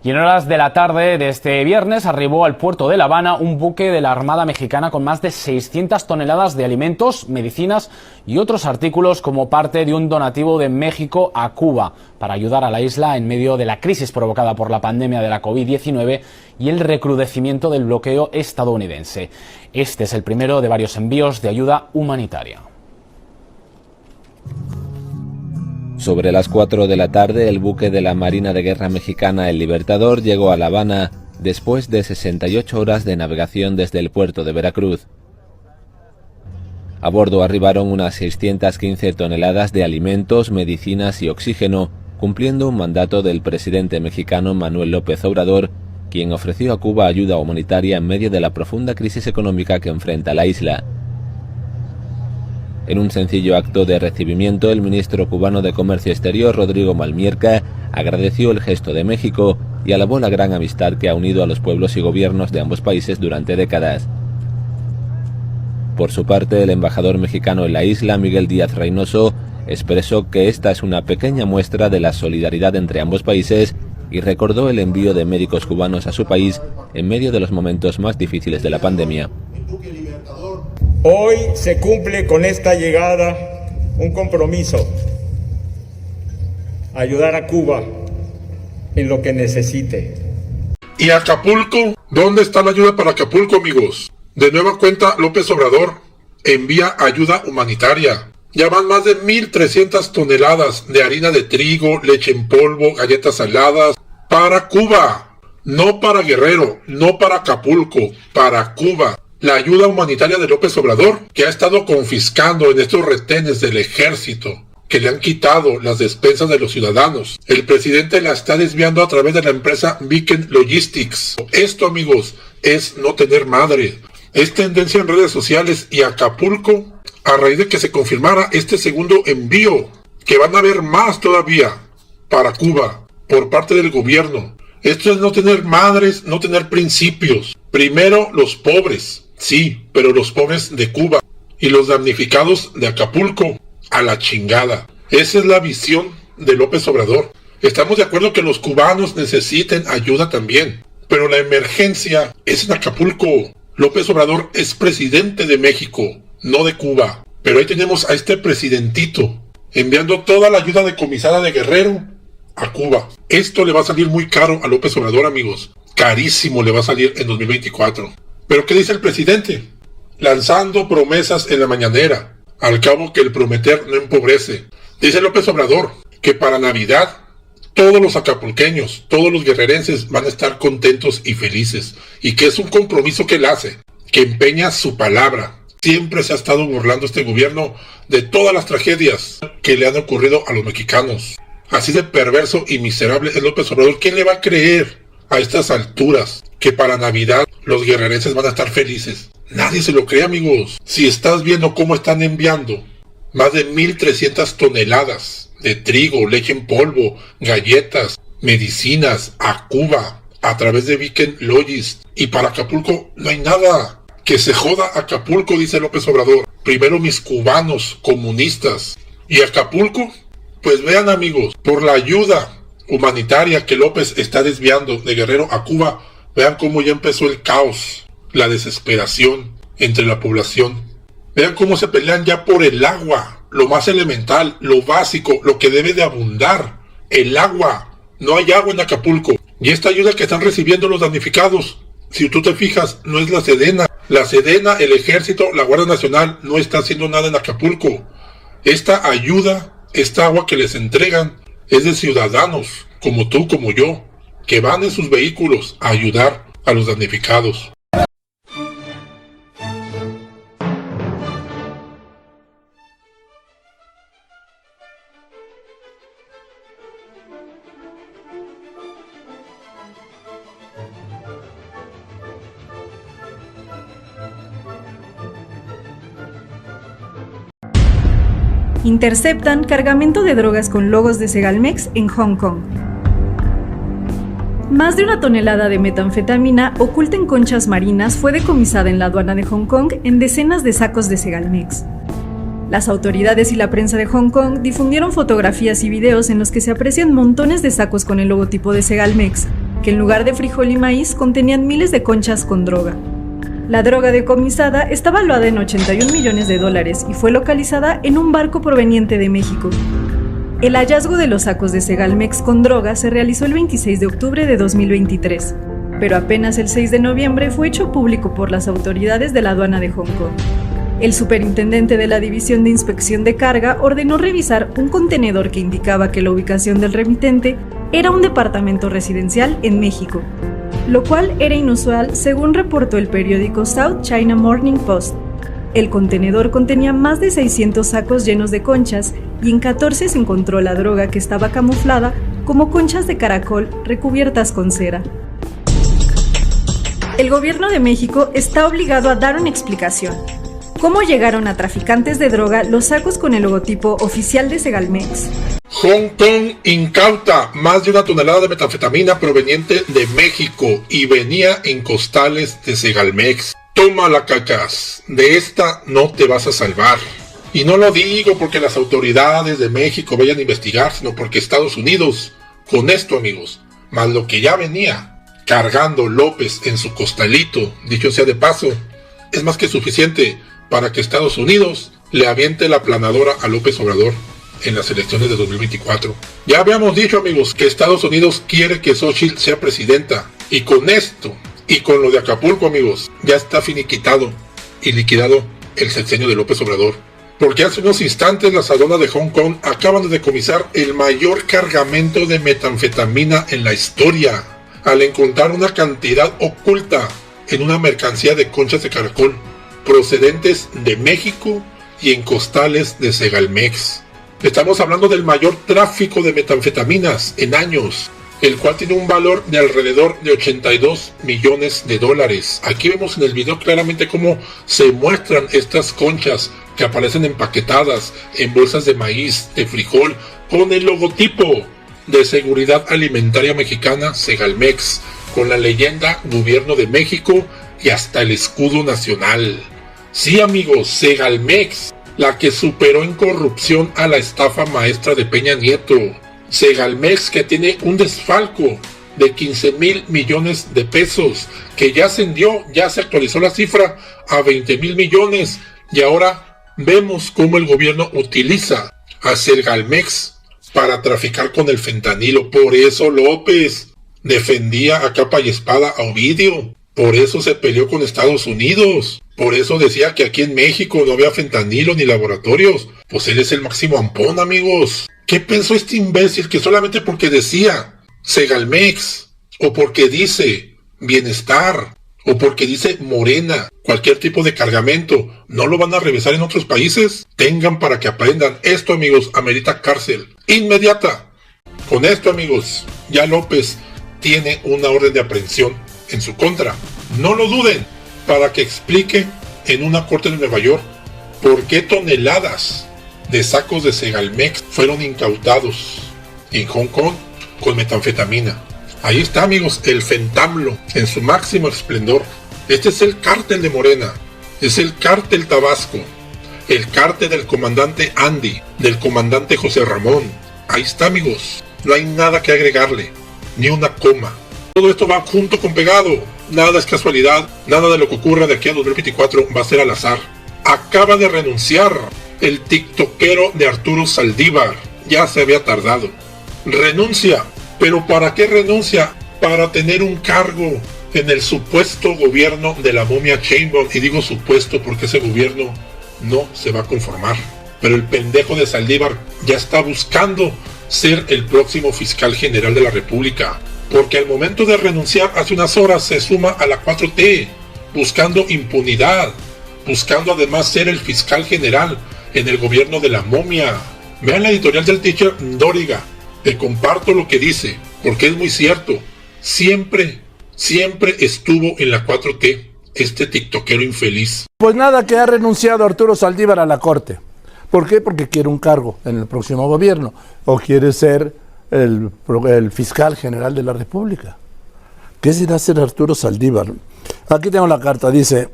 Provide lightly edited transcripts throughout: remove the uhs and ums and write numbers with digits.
Y en horas de la tarde de este viernes arribó al puerto de La Habana un buque de la Armada Mexicana con más de 600 toneladas de alimentos, medicinas y otros artículos como parte de un donativo de México a Cuba para ayudar a la isla en medio de la crisis provocada por la pandemia de la COVID-19 y el recrudecimiento del bloqueo estadounidense. Este es el primero de varios envíos de ayuda humanitaria. Sobre las 4 de la tarde, el buque de la Marina de Guerra Mexicana El Libertador llegó a La Habana después de 68 horas de navegación desde el puerto de Veracruz. A bordo arribaron unas 615 toneladas de alimentos, medicinas y oxígeno, cumpliendo un mandato del presidente mexicano Manuel López Obrador, quien ofreció a Cuba ayuda humanitaria en medio de la profunda crisis económica que enfrenta la isla. En un sencillo acto de recibimiento, el ministro cubano de Comercio Exterior, Rodrigo Malmierca, agradeció el gesto de México y alabó la gran amistad que ha unido a los pueblos y gobiernos de ambos países durante décadas. Por su parte, el embajador mexicano en la isla, Miguel Díaz Reynoso, expresó que esta es una pequeña muestra de la solidaridad entre ambos países y recordó el envío de médicos cubanos a su país en medio de los momentos más difíciles de la pandemia. Hoy se cumple con esta llegada un compromiso: ayudar a Cuba en lo que necesite. ¿Y Acapulco? ¿Dónde está la ayuda para Acapulco, amigos? De nueva cuenta, López Obrador envía ayuda humanitaria. Ya van más de 1.300 toneladas de harina de trigo, leche en polvo, galletas saladas para Cuba. No para Guerrero, no para Acapulco, para Cuba. La ayuda humanitaria de López Obrador, que ha estado confiscando en estos retenes del ejército, que le han quitado las despensas de los ciudadanos. El presidente la está desviando a través de la empresa Viken Logistics. Esto, amigos, es no tener madre. Es tendencia en redes sociales y Acapulco, a raíz de que se confirmara este segundo envío, que van a haber más todavía para Cuba por parte del gobierno. Esto es no tener madres, no tener principios. Primero los pobres. Sí, pero los pobres de Cuba y los damnificados de Acapulco, a la chingada. Esa es la visión de López Obrador. Estamos de acuerdo que los cubanos necesiten ayuda también, pero la emergencia es en Acapulco. López Obrador es presidente de México, no de Cuba. Pero ahí tenemos a este presidentito enviando toda la ayuda decomisada de Guerrero a Cuba. Esto le va a salir muy caro a López Obrador, amigos. Carísimo le va a salir en 2024. ¿Pero qué dice el presidente? Lanzando promesas en la mañanera. Al cabo que el prometer no empobrece. Dice López Obrador que para Navidad todos los acapulqueños, todos los guerrerenses van a estar contentos y felices. Y que es un compromiso que él hace, que empeña su palabra. Siempre se ha estado burlando este gobierno de todas las tragedias que le han ocurrido a los mexicanos. Así de perverso y miserable es López Obrador. ¿Quién le va a creer a estas alturas que para Navidad los guerrerenses van a estar felices? Nadie se lo cree, amigos. Si estás viendo cómo están enviando más de 1.300 toneladas de trigo, leche en polvo, galletas, medicinas a Cuba a través de Viken Logistics, y para Acapulco no hay nada. Que se joda Acapulco, dice López Obrador. Primero mis cubanos comunistas. ¿Y Acapulco? Pues vean, amigos, por la ayuda humanitaria que López está desviando de Guerrero a Cuba, vean cómo ya empezó el caos, la desesperación entre la población. Vean cómo se pelean ya por el agua, lo más elemental, lo básico, lo que debe de abundar, el agua. No hay agua en Acapulco. Y esta ayuda que están recibiendo los damnificados, si tú te fijas, no es la Sedena. La Sedena, el Ejército, la Guardia Nacional no está haciendo nada en Acapulco. Esta ayuda, esta agua que les entregan, es de ciudadanos, como tú, como yo, que van en sus vehículos a ayudar a los damnificados. Interceptan cargamento de drogas con logos de Segalmex en Hong Kong. Más de 1 tonelada de metanfetamina oculta en conchas marinas fue decomisada en la aduana de Hong Kong en decenas de sacos de Segalmex. Las autoridades y la prensa de Hong Kong difundieron fotografías y videos en los que se aprecian montones de sacos con el logotipo de Segalmex, que en lugar de frijol y maíz contenían miles de conchas con droga. La droga decomisada está valuada en $81 millones y fue localizada en un barco proveniente de México. El hallazgo de los sacos de Segalmex con droga se realizó el 26 de octubre de 2023, pero apenas el 6 de noviembre fue hecho público por las autoridades de la aduana de Hong Kong. El superintendente de la División de Inspección de Carga ordenó revisar un contenedor que indicaba que la ubicación del remitente era un departamento residencial en México, lo cual era inusual según reportó el periódico South China Morning Post. El contenedor contenía más de 600 sacos llenos de conchas y en 14 se encontró la droga que estaba camuflada como conchas de caracol recubiertas con cera. El gobierno de México está obligado a dar una explicación. ¿Cómo llegaron a traficantes de droga los sacos con el logotipo oficial de Segalmex? Hong Kong incauta más de 1 tonelada de metanfetamina proveniente de México y venía en costales de Segalmex. Tómala, cacas, de esta no te vas a salvar. Y no lo digo porque las autoridades de México vayan a investigar, sino porque Estados Unidos, con esto amigos, más lo que ya venía cargando López en su costalito, dicho sea de paso, es más que suficiente para que Estados Unidos le aviente la aplanadora a López Obrador en las elecciones de 2024. Ya habíamos dicho amigos que Estados Unidos quiere que Xochitl sea presidenta, y con esto y con lo de Acapulco amigos, ya está finiquitado y liquidado el sexenio de López Obrador. Porque hace unos instantes las aduanas de Hong Kong acaban de decomisar el mayor cargamento de metanfetamina en la historia, al encontrar una cantidad oculta en una mercancía de conchas de caracol, procedentes de México y en costales de Segalmex. Estamos hablando del mayor tráfico de metanfetaminas en años, el cual tiene un valor de alrededor de $82 millones. Aquí vemos en el video claramente cómo se muestran estas conchas que aparecen empaquetadas en bolsas de maíz, de frijol, con el logotipo de Seguridad Alimentaria Mexicana Segalmex, con la leyenda Gobierno de México y hasta el escudo nacional. Sí amigos, Segalmex, la que superó en corrupción a la estafa maestra de Peña Nieto. Segalmex, que tiene un desfalco de 15,000 millones de pesos, que ya ascendió, ya se actualizó la cifra a 20,000 millones, y ahora vemos cómo el gobierno utiliza a Segalmex para traficar con el fentanilo. Por eso López defendía a capa y espada a Ovidio, por eso se peleó con Estados Unidos, por eso decía que aquí en México no había fentanilo ni laboratorios. Pues él es el máximo ampón amigos. ¿Qué pensó este imbécil que solamente porque decía Segalmex, o porque dice Bienestar, o porque dice Morena, cualquier tipo de cargamento, no lo van a revisar en otros países? Tengan para que aprendan. Esto amigos amerita cárcel inmediata. Con esto amigos, ya López tiene una orden de aprehensión en su contra. No lo duden, para que explique en una corte de Nueva York por qué toneladas de sacos de Segalmex fueron incautados en Hong Kong con metanfetamina. Ahí está amigos, el fentamlo en su máximo esplendor. Este es el cártel de Morena, es el cártel Tabasco, el cártel del comandante Andy, del comandante José Ramón. Ahí está amigos, no hay nada que agregarle, ni una coma. Todo esto va junto con pegado, nada es casualidad, nada de lo que ocurra de aquí a 2024 va a ser al azar. Acaba de renunciar el tiktokero de Arturo Saldívar, ya se había tardado. Renuncia, pero ¿para qué renuncia? Para tener un cargo en el supuesto gobierno de la momia Sheinbaum, y digo supuesto porque ese gobierno no se va a conformar. Pero el pendejo de Saldívar ya está buscando ser el próximo fiscal general de la República, porque al momento de renunciar hace unas horas se suma a la 4T, buscando impunidad, buscando además ser el fiscal general en el gobierno de la momia. Vean la editorial del teacher Dóriga, te comparto lo que dice, porque es muy cierto. Siempre estuvo en la 4T, este tiktokero infeliz. Pues nada, que ha renunciado Arturo Saldívar a la corte. ¿Por qué? Porque quiere un cargo en el próximo gobierno, o quiere ser el fiscal general de la República. ¿Qué será ser Arturo Saldívar? Aquí tengo la carta, dice: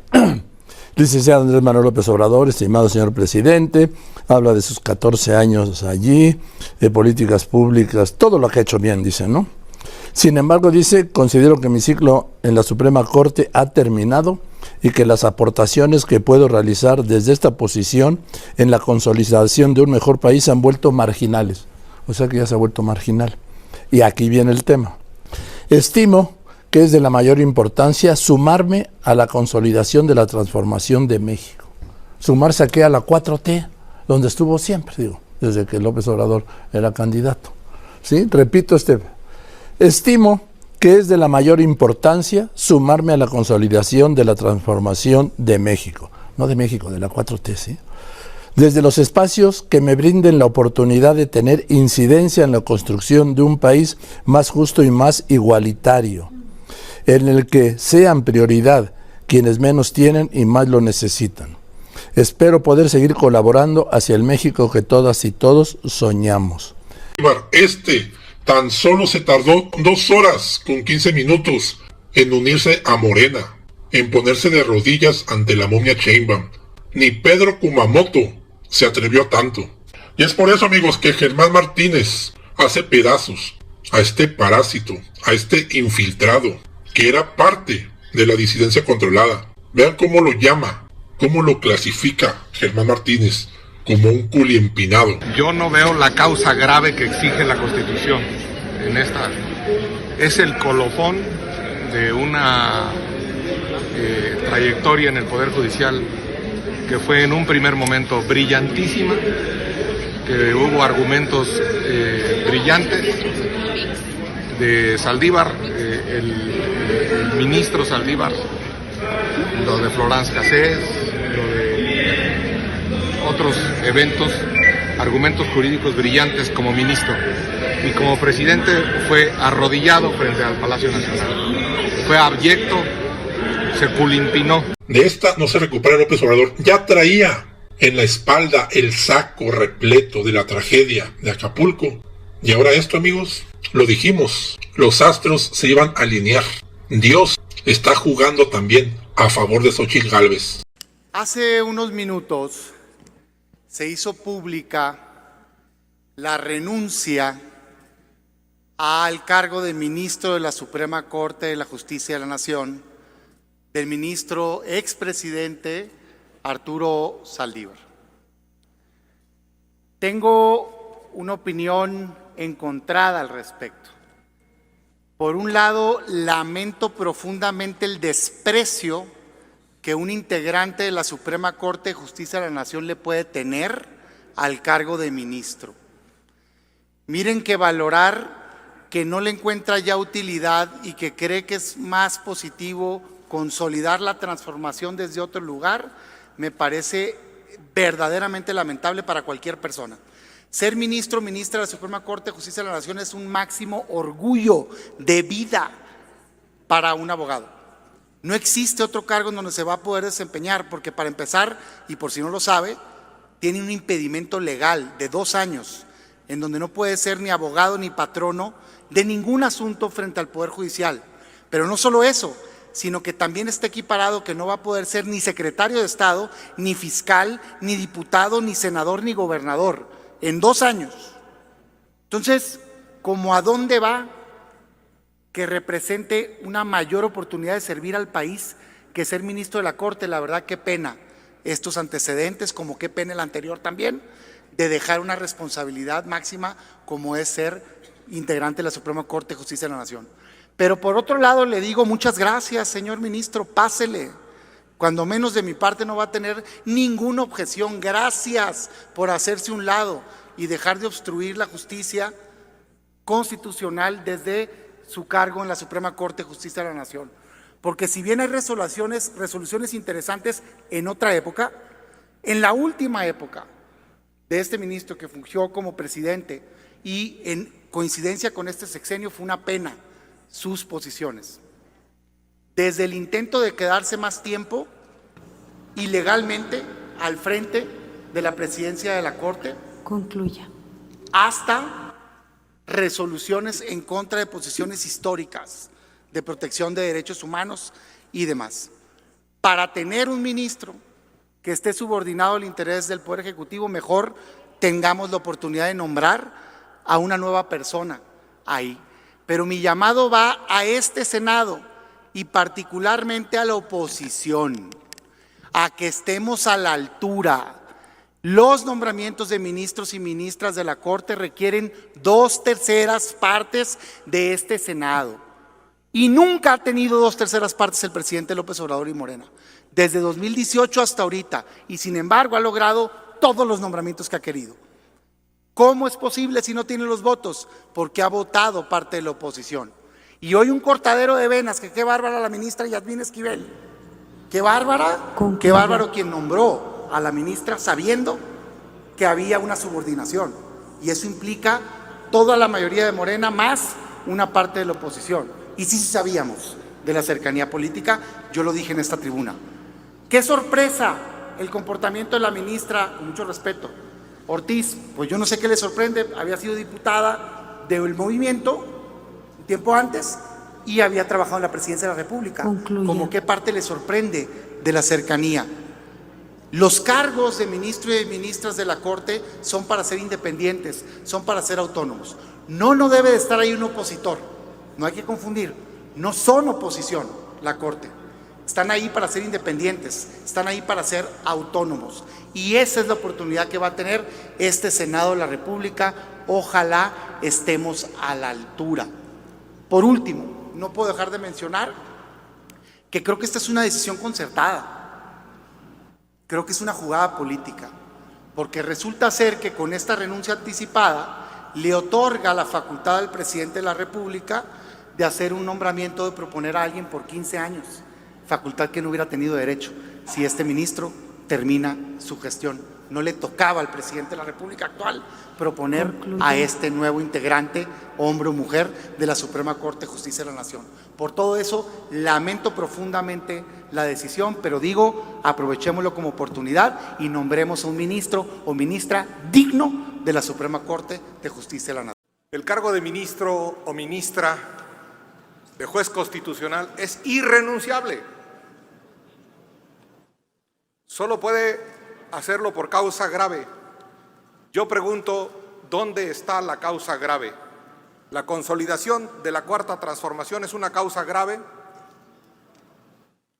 licenciado Andrés Manuel López Obrador, estimado señor presidente, habla de sus 14 años allí, de políticas públicas, todo lo que ha hecho bien, dice, ¿no? Sin embargo, dice, considero que mi ciclo en la Suprema Corte ha terminado y que las aportaciones que puedo realizar desde esta posición en la consolidación de un mejor país se han vuelto marginales. O sea que ya se ha vuelto marginal. Y aquí viene el tema. Estimo que es de la mayor importancia sumarme a la consolidación de la transformación de México. Sumarse aquí a la 4T, donde estuvo siempre, digo, desde que López Obrador era candidato. ¿Sí? Repito estimo que es de la mayor importancia sumarme a la consolidación de la transformación de México. No de México, de la 4T, ¿sí? Desde los espacios que me brinden la oportunidad de tener incidencia en la construcción de un país más justo y más igualitario, en el que sean prioridad quienes menos tienen y más lo necesitan. Espero poder seguir colaborando hacia el México que todas y todos soñamos. Tan solo se tardó 2 horas con 15 minutos en unirse a Morena, en ponerse de rodillas ante la momia Sheinbaum. Ni Pedro Kumamoto se atrevió a tanto. Y es por eso, amigos, que Germán Martínez hace pedazos a este parásito, a este infiltrado, que era parte de la disidencia controlada. Vean cómo lo llama, cómo lo clasifica Germán Martínez, como un culi empinado. Yo no veo la causa grave que exige la Constitución en esta. Es el colofón de una trayectoria en el Poder Judicial que fue en un primer momento brillantísima, que hubo argumentos brillantes de Saldívar, el ministro Saldívar, lo de Florence Cassés, lo de otros eventos, argumentos jurídicos brillantes como ministro, y como presidente fue arrodillado frente al Palacio Nacional, fue abyecto, se culimpinó. De esta no se recupera López Obrador. Ya traía en la espalda el saco repleto de la tragedia de Acapulco. Y ahora esto, amigos, lo dijimos, los astros se iban a alinear. Dios está jugando también a favor de Xóchitl Gálvez. Hace unos minutos se hizo pública la renuncia al cargo de ministro de la Suprema Corte de la Justicia de la Nación del ministro expresidente Arturo Saldívar. Tengo una opinión encontrada al respecto. Por un lado, lamento profundamente el desprecio que un integrante de la Suprema Corte de Justicia de la Nación le puede tener al cargo de ministro. Miren que valorar que no le encuentra ya utilidad y que cree que es más positivo consolidar la transformación desde otro lugar, me parece verdaderamente lamentable para cualquier persona. Ser ministro o ministra de la Suprema Corte de Justicia de la Nación es un máximo orgullo de vida para un abogado. No existe otro cargo en donde se va a poder desempeñar, porque para empezar, y por si no lo sabe, tiene un impedimento legal de 2 años, en donde no puede ser ni abogado ni patrono de ningún asunto frente al Poder Judicial. Pero no solo eso, sino que también está equiparado que no va a poder ser ni secretario de Estado, ni fiscal, ni diputado, ni senador, ni gobernador, en 2 años. Entonces, ¿cómo a dónde va que represente una mayor oportunidad de servir al país que ser ministro de la Corte? La verdad, qué pena estos antecedentes, como qué pena el anterior también, de dejar una responsabilidad máxima como es ser integrante de la Suprema Corte de Justicia de la Nación. Pero por otro lado le digo muchas gracias, señor ministro, pásele. Cuando menos de mi parte no va a tener ninguna objeción. Gracias por hacerse un lado y dejar de obstruir la justicia constitucional desde su cargo en la Suprema Corte de Justicia de la Nación. Porque si bien hay resoluciones interesantes en otra época, en la última época de este ministro que fungió como presidente y en coincidencia con este sexenio, fue una pena sus posiciones. Desde el intento de quedarse más tiempo ilegalmente al frente de la presidencia de la Corte. Concluya. Hasta resoluciones en contra de posiciones históricas de protección de derechos humanos y demás. Para tener un ministro que esté subordinado al interés del Poder Ejecutivo, mejor tengamos la oportunidad de nombrar a una nueva persona ahí. Pero mi llamado va a este Senado y particularmente a la oposición, a que estemos a la altura. Los nombramientos de ministros y ministras de la Corte requieren 2/3 partes de este Senado. Y nunca ha tenido 2/3 partes el presidente López Obrador y Morena, desde 2018 hasta ahorita, y sin embargo ha logrado todos los nombramientos que ha querido. ¿Cómo es posible si no tiene los votos? Porque ha votado parte de la oposición. Y hoy un cortadero de venas, que qué bárbara la ministra Yasmín Esquivel. Qué bárbara, qué bárbaro quien nombró a la ministra sabiendo que había una subordinación. Y eso implica toda la mayoría de Morena más una parte de la oposición. Y sí sabíamos de la cercanía política, yo lo dije en esta tribuna. ¡Qué sorpresa el comportamiento de la ministra, con mucho respeto, Ortiz! Pues yo no sé qué le sorprende, había sido diputada del movimiento un tiempo antes y había trabajado en la presidencia de la República. ¿Cómo qué parte le sorprende de la cercanía? Los cargos de ministro y de ministras de la Corte son para ser independientes, son para ser autónomos. No debe de estar ahí un opositor, no hay que confundir, no son oposición la Corte. Están ahí para ser independientes, están ahí para ser autónomos. Y esa es la oportunidad que va a tener este Senado de la República. Ojalá estemos a la altura. Por último, no puedo dejar de mencionar que creo que esta es una decisión concertada. Creo que es una jugada política, porque resulta ser que con esta renuncia anticipada le otorga la facultad al presidente de la República de hacer un nombramiento, de proponer a alguien por 15 años. Facultad que no hubiera tenido derecho si este ministro termina su gestión. No le tocaba al presidente de la República actual proponer a este nuevo integrante, hombre o mujer, de la Suprema Corte de Justicia de la Nación. Por todo eso, lamento profundamente la decisión, pero digo, aprovechémoslo como oportunidad y nombremos a un ministro o ministra digno de la Suprema Corte de Justicia de la Nación. El cargo de ministro o ministra, de juez constitucional, es irrenunciable. Solo puede hacerlo por causa grave. Yo pregunto, ¿dónde está la causa grave? ¿La consolidación de la Cuarta Transformación es una causa grave?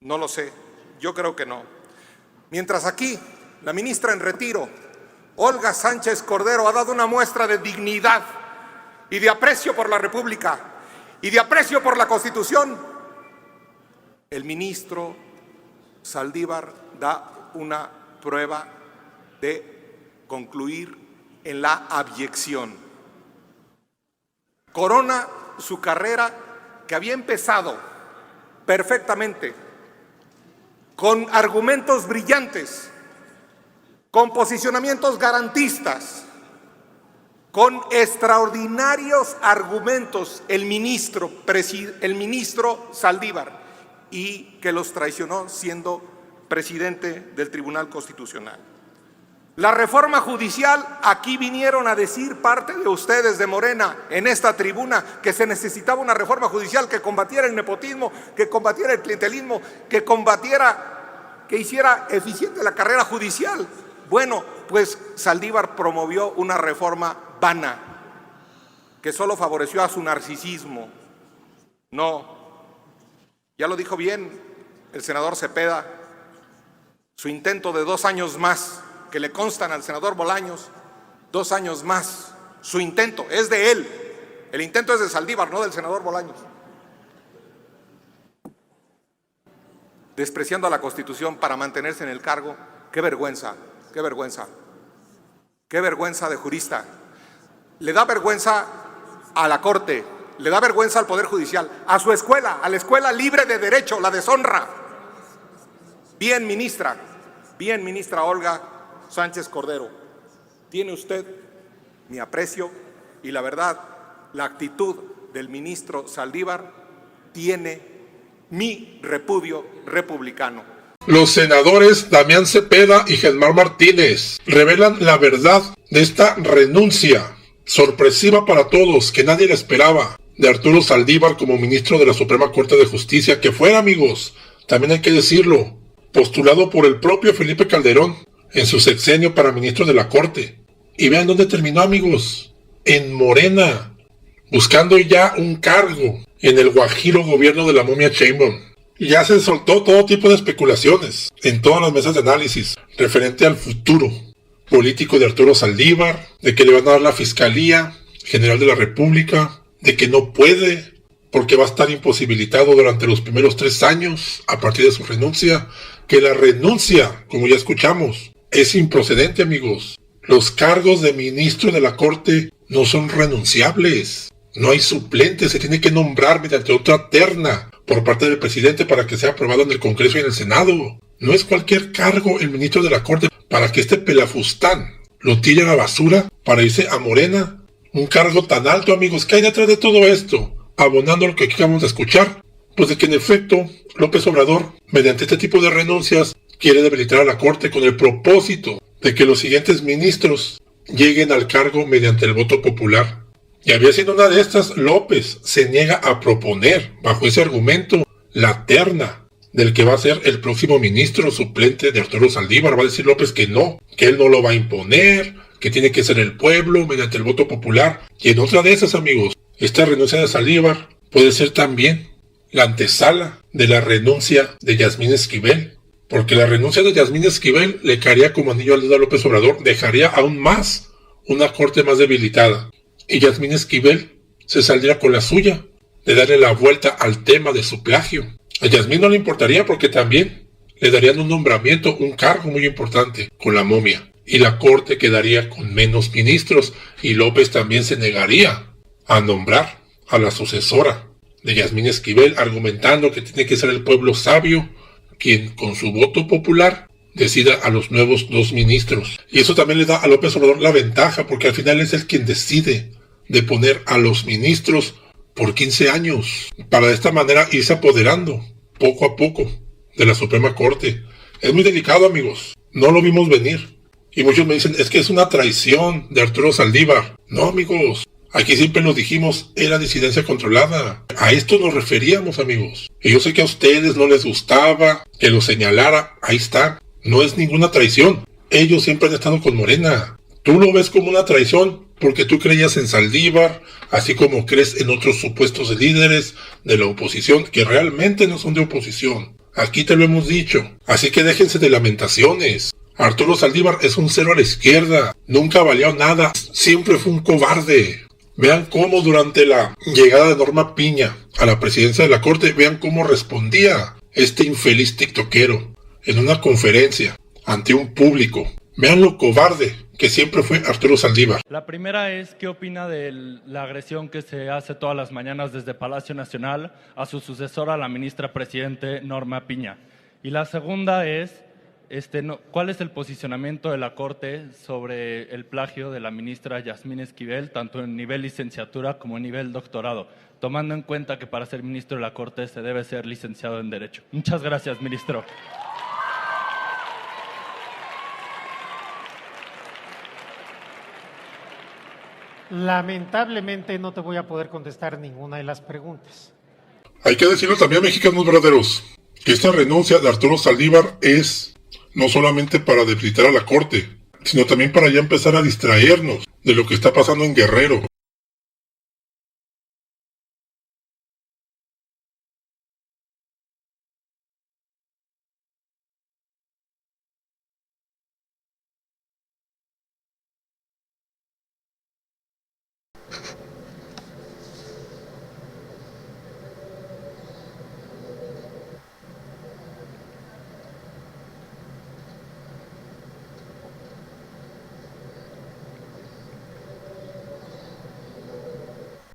No lo sé, yo creo que no. Mientras aquí, la ministra en retiro, Olga Sánchez Cordero, ha dado una muestra de dignidad y de aprecio por la República y de aprecio por la Constitución, el ministro Saldívar da una prueba de concluir en la abyección. Corona su carrera, que había empezado perfectamente, con argumentos brillantes, con posicionamientos garantistas, con extraordinarios argumentos, el ministro Saldívar, y que los traicionó siendo presidente del Tribunal Constitucional. La reforma judicial, aquí vinieron a decir parte de ustedes de Morena en esta tribuna que se necesitaba una reforma judicial que combatiera el nepotismo, que combatiera el clientelismo, que hiciera eficiente la carrera judicial. Bueno, pues Saldívar promovió una reforma vana que solo favoreció a su narcisismo. No, ya lo dijo bien el senador Cepeda, su intento de 2 años más, que le constan al senador Bolaños, 2 años más, su intento es de él, el intento es de Saldívar, no del senador Bolaños. Despreciando a la Constitución para mantenerse en el cargo, qué vergüenza, qué vergüenza, qué vergüenza de jurista. Le da vergüenza a la Corte, le da vergüenza al Poder Judicial, a su escuela, a la escuela libre de derecho, la deshonra. Bien, ministra Olga Sánchez Cordero, tiene usted mi aprecio y la verdad, la actitud del ministro Saldívar tiene mi repudio republicano. Los senadores Damián Cepeda y Genmar Martínez revelan la verdad de esta renuncia sorpresiva para todos, que nadie la esperaba, de Arturo Saldívar como ministro de la Suprema Corte de Justicia, que fuera, amigos, también hay que decirlo, postulado por el propio Felipe Calderón en su sexenio para ministro de la Corte. Y vean dónde terminó, amigos, en Morena. buscando ya un cargo en el guajiro gobierno de la momia Sheinbaum. Y ya se soltó todo tipo de especulaciones en todas las mesas de análisis referente al futuro político de Arturo Saldívar, de que le van a dar la Fiscalía General de la República, de que no puede porque va a estar imposibilitado durante los primeros 3 años a partir de su renuncia, que la renuncia, como ya escuchamos, es improcedente, amigos. Los cargos de ministro de la Corte no son renunciables. No hay suplente, se tiene que nombrar mediante otra terna por parte del presidente para que sea aprobado en el Congreso y en el Senado. No es cualquier cargo el ministro de la Corte para que este pelafustán lo tire a la basura para irse a Morena. Un cargo tan alto, amigos. ¿Qué hay detrás de todo esto? Abonando lo que acabamos de escuchar, pues de que en efecto López Obrador, mediante este tipo de renuncias, quiere debilitar a la Corte con el propósito de que los siguientes ministros lleguen al cargo mediante el voto popular. Y había sido una de estas, López se niega a proponer, bajo ese argumento, la terna del que va a ser el próximo ministro suplente de Arturo Saldívar. Va a decir López que no, que él no lo va a imponer, que tiene que ser el pueblo mediante el voto popular. Y en otra de esas, amigos, esta renuncia de Saldívar puede ser también la antesala de la renuncia de Yasmín Esquivel, porque la renuncia de Yasmín Esquivel le caería como anillo al dedo a López Obrador, dejaría aún más una corte más debilitada, y Yasmín Esquivel se saldría con la suya, de darle la vuelta al tema de su plagio. A Yasmín no le importaría porque también le darían un nombramiento, un cargo muy importante con la momia, y la corte quedaría con menos ministros, y López también se negaría a nombrar a la sucesora de Yasmín Esquivel, argumentando que tiene que ser el pueblo sabio quien con su voto popular decida a los nuevos 2 ministros. Y eso también le da a López Obrador la ventaja, porque al final es el quien decide de poner a los ministros por 15 años, para de esta manera irse apoderando poco a poco de la Suprema Corte. Es muy delicado, amigos, no lo vimos venir. Y muchos me dicen, es que es una traición de Arturo Saldívar. No, amigos, aquí siempre lo dijimos, era disidencia controlada. A esto nos referíamos, amigos. Y yo sé que a ustedes no les gustaba que lo señalara. Ahí está. No es ninguna traición. Ellos siempre han estado con Morena. Tú lo ves como una traición porque tú creías en Saldívar, así como crees en otros supuestos líderes de la oposición que realmente no son de oposición. Aquí te lo hemos dicho. Así que déjense de lamentaciones. Arturo Saldívar es un cero a la izquierda. Nunca valió nada. Siempre fue un cobarde. Vean cómo durante la llegada de Norma Piña a la presidencia de la Corte, vean cómo respondía este infeliz tiktokero en una conferencia ante un público. Vean lo cobarde que siempre fue Arturo Saldívar. La primera es, ¿qué opina de la agresión que se hace todas las mañanas desde Palacio Nacional a su sucesora, la ministra presidente Norma Piña? Y la segunda es, ¿cuál es el posicionamiento de la Corte sobre el plagio de la ministra Yasmín Esquivel, tanto en nivel licenciatura como en nivel doctorado, tomando en cuenta que para ser ministro de la Corte se debe ser licenciado en Derecho? Muchas gracias, ministro. Lamentablemente no te voy a poder contestar ninguna de las preguntas. Hay que decirlo también, mexicanos verdaderos, que esta renuncia de Arturo Saldívar es no solamente para debilitar a la Corte, sino también para ya empezar a distraernos de lo que está pasando en Guerrero.